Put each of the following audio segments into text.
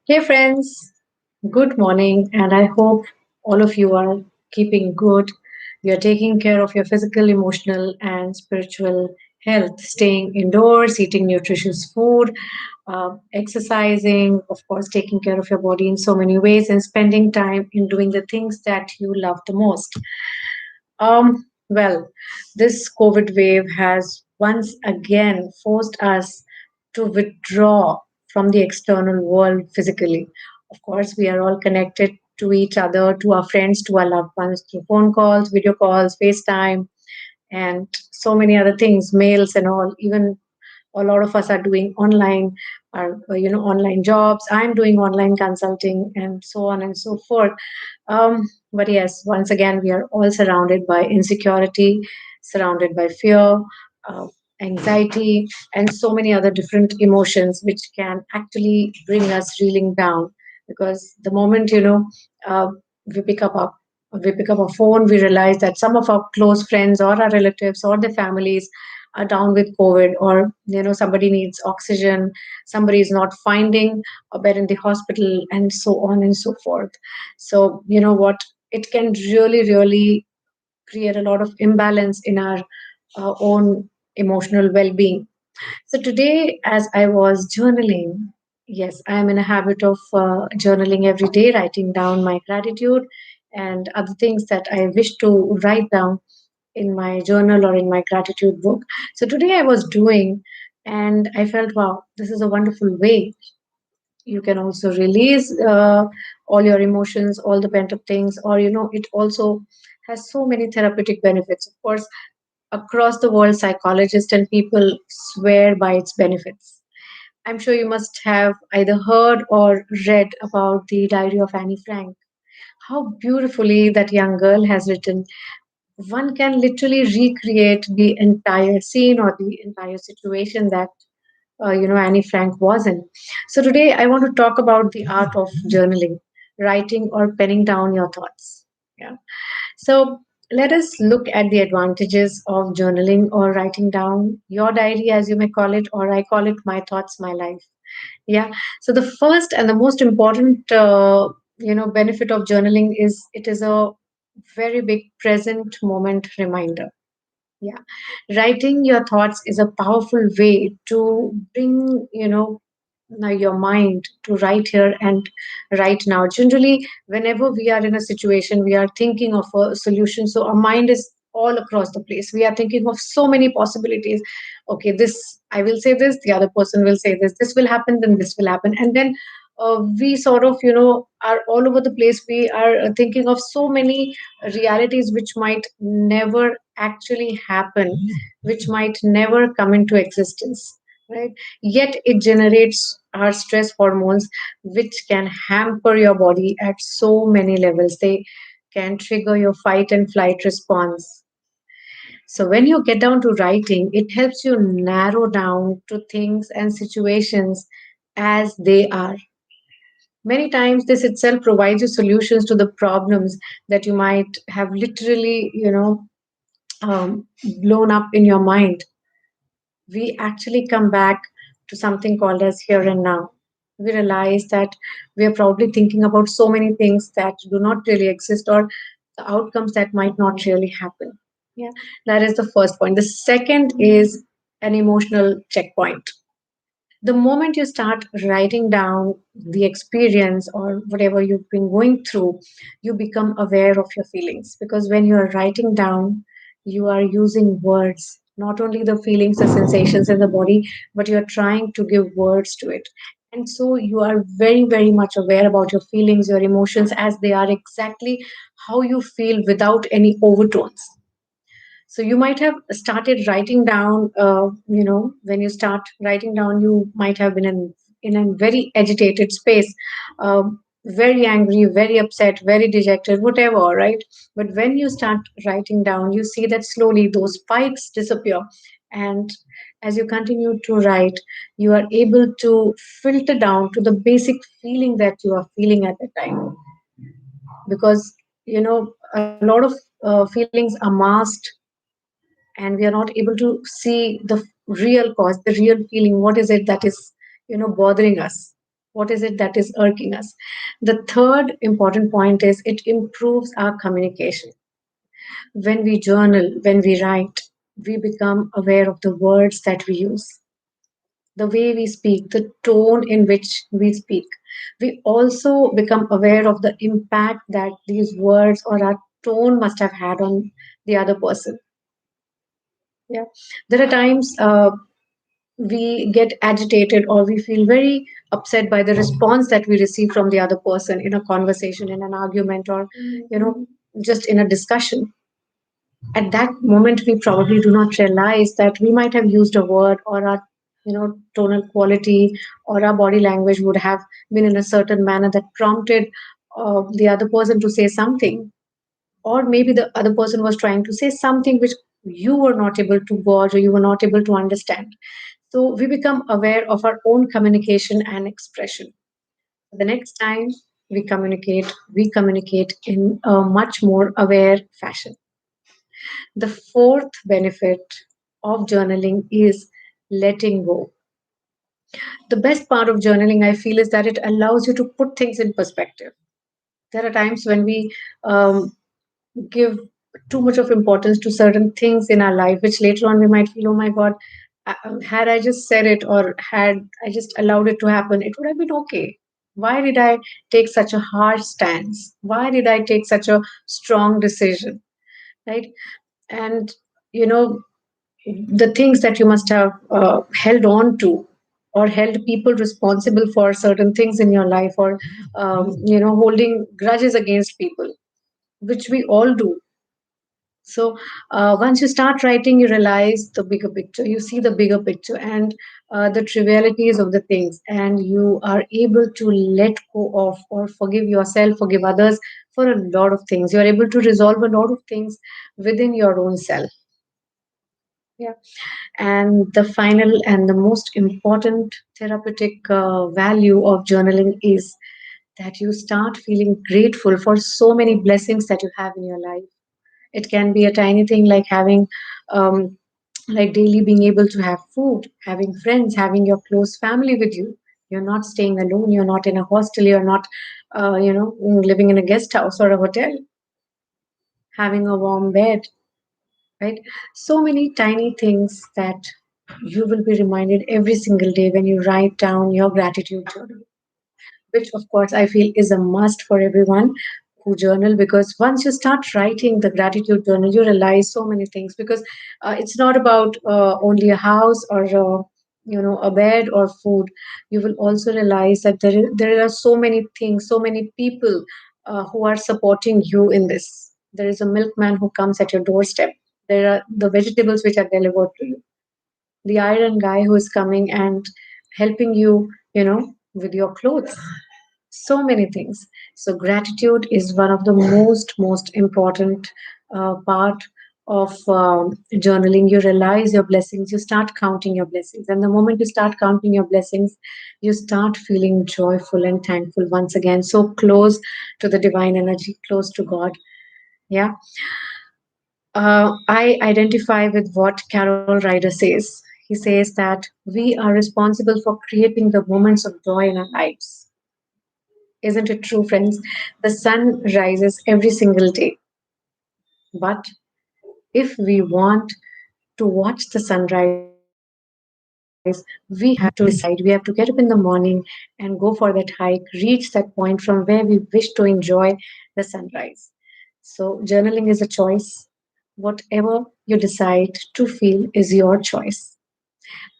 Hey friends, good morning, and I hope all of you are keeping good. You're taking care of your physical, emotional, and spiritual health, staying indoors, eating nutritious food, exercising, of course, taking care of your body in so many ways, and spending time in doing the things that you love the most. Well, this COVID wave has once again forced us to withdraw from the external world physically. Of course, we are all connected to each other, to our friends, to our loved ones through phone calls, video calls, FaceTime, and so many other things, mails and all. Even a lot of us are doing online online jobs. I'm doing online consulting and so on and so forth. But yes, once again, we are all surrounded by insecurity, surrounded by fear, uh, anxiety, and so many other different emotions which can actually bring us reeling down. Because the moment uh, we pick up our we pick up a phone, we realize that some of our close friends or our relatives or their families are down with COVID, or somebody needs oxygen, somebody is not finding a bed in the hospital, and so on and so forth. So you know what, it can really create a lot of imbalance in our own emotional well-being. So today, as I was journaling, yes, I am in a habit of journaling every day, writing down my gratitude and other things that I wish to write down in my journal or in my gratitude book. So today I was doing, and I felt, wow, this is a wonderful way. You can also release all your emotions, all the pent up things, or it also has so many therapeutic benefits. Of course, across the world, psychologists and people swear by its benefits. I'm sure you must have either heard or read about the Diary of Annie Frank. How beautifully that young girl has written. One can literally recreate the entire scene or the entire situation that Annie Frank was in. So today I want to talk about the art of journaling, writing or penning down your thoughts. Yeah. So let us look at the advantages of journaling or writing down your diary, as you may call it, or I call it my thoughts, my life. Yeah. So the first and the most important, benefit of journaling is it is a very big present moment reminder. Yeah. Writing your thoughts is a powerful way to bring, now your mind to right here and right now. Generally, whenever we are in a situation, we are thinking of a solution. So our mind is all across the place. We are thinking of so many possibilities. Okay, this, I will say this, the other person will say this will happen, then this will happen. And then we sort of, are all over the place. We are thinking of so many realities which might never actually happen, which might never come into existence, right? Yet it generates our stress hormones, which can hamper your body at so many levels. They can trigger your fight and flight response. So when you get down to writing, it helps you narrow down to things and situations as they are. Many times, this itself provides you solutions to the problems that you might have literally, blown up in your mind. We actually come back to something called as here and now. We realize that we are probably thinking about so many things that do not really exist, or the outcomes that might not really happen. Yeah, that is the first point. The second is an emotional checkpoint. The moment you start writing down the experience or whatever you've been going through, you become aware of your feelings, because when you are writing down, you are using words, not only the feelings, the sensations in the body, but you're trying to give words to it. And so you are very much aware about your feelings, your emotions, as they are exactly how you feel without any overtones. So you might have started writing down, when you start writing down, you might have been in a very agitated space, very angry, very upset, very dejected, whatever, right? But when you start writing down, you see that slowly those spikes disappear. And as you continue to write, you are able to filter down to the basic feeling that you are feeling at the time. Because, a lot of feelings are masked, and we are not able to see the real cause, the real feeling. What is it that is bothering us? What is it that is irking us? The third important point is it improves our communication. When we journal, when we write, we become aware of the words that we use, the way we speak, the tone in which we speak. We also become aware of the impact that these words or our tone must have had on the other person. Yeah. There are times we get agitated or we feel very upset by the response that we receive from the other person in a conversation, in an argument, or, just in a discussion. At that moment we probably do not realize that we might have used a word, or our tonal quality or our body language would have been in a certain manner that prompted the other person to say something, or maybe the other person was trying to say something which you were not able to gauge or you were not able to understand. So we become aware of our own communication and expression. The next time we communicate in a much more aware fashion. The fourth benefit of journaling is letting go. The best part of journaling, I feel, is that it allows you to put things in perspective. There are times when we give too much of importance to certain things in our life, which later on we might feel, oh my God, had I just said it or had I just allowed it to happen, it would have been okay. Why did I take such a harsh stance? Why did I take such a strong decision? Right? And, you know, the things that you must have held on to or held people responsible for certain things in your life, or holding grudges against people, which we all do. So once you start writing, you realize the bigger picture, you see the bigger picture and the trivialities of the things, and you are able to let go of or forgive yourself, forgive others for a lot of things. You are able to resolve a lot of things within your own self. Yeah. And the final and the most important therapeutic value of journaling is that you start feeling grateful for so many blessings that you have in your life. It can be a tiny thing like having, like daily being able to have food, having friends, having your close family with you. You're not staying alone. You're not in a hostel. You're not, living in a guest house or a hotel. Having a warm bed, right? So many tiny things that you will be reminded every single day when you write down your gratitude journal, which of course I feel is a must for everyone who journal, because once you start writing the gratitude journal, you realize so many things, because it's not about only a house or a bed or food. You will also realize that there are so many things, so many people who are supporting you in this. There is a milkman who comes at your doorstep. There are the vegetables which are delivered to you, the iron guy who is coming and helping you, with your clothes. So many things. So gratitude is one of the most important part of journaling. You realize your blessings, you start counting your blessings, and the moment you start counting your blessings, you start feeling joyful and thankful once again, so close to the divine energy, close to God. Yeah. I identify with what Carol Ryder says. He says that we are responsible for creating the moments of joy in our lives. Isn't it true, friends? The sun rises every single day. But if we want to watch the sunrise, we have to decide. We have to get up in the morning and go for that hike, reach that point from where we wish to enjoy the sunrise. So, journaling is a choice. Whatever you decide to feel is your choice.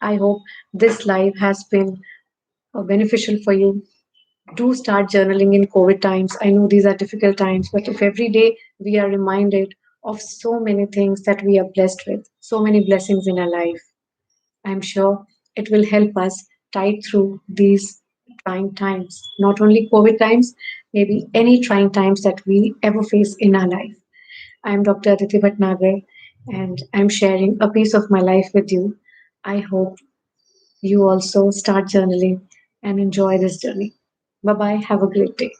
I hope this life has been beneficial for you. Do start journaling in COVID times. I know these are difficult times, but if every day we are reminded of so many things that we are blessed with, so many blessings in our life, I'm sure it will help us tide through these trying times. Not only COVID times, maybe any trying times that we ever face in our life. I'm Dr. Aditi Bhatnagar, and I'm sharing a piece of my life with you. I hope you also start journaling and enjoy this journey. Bye bye. Have a great day.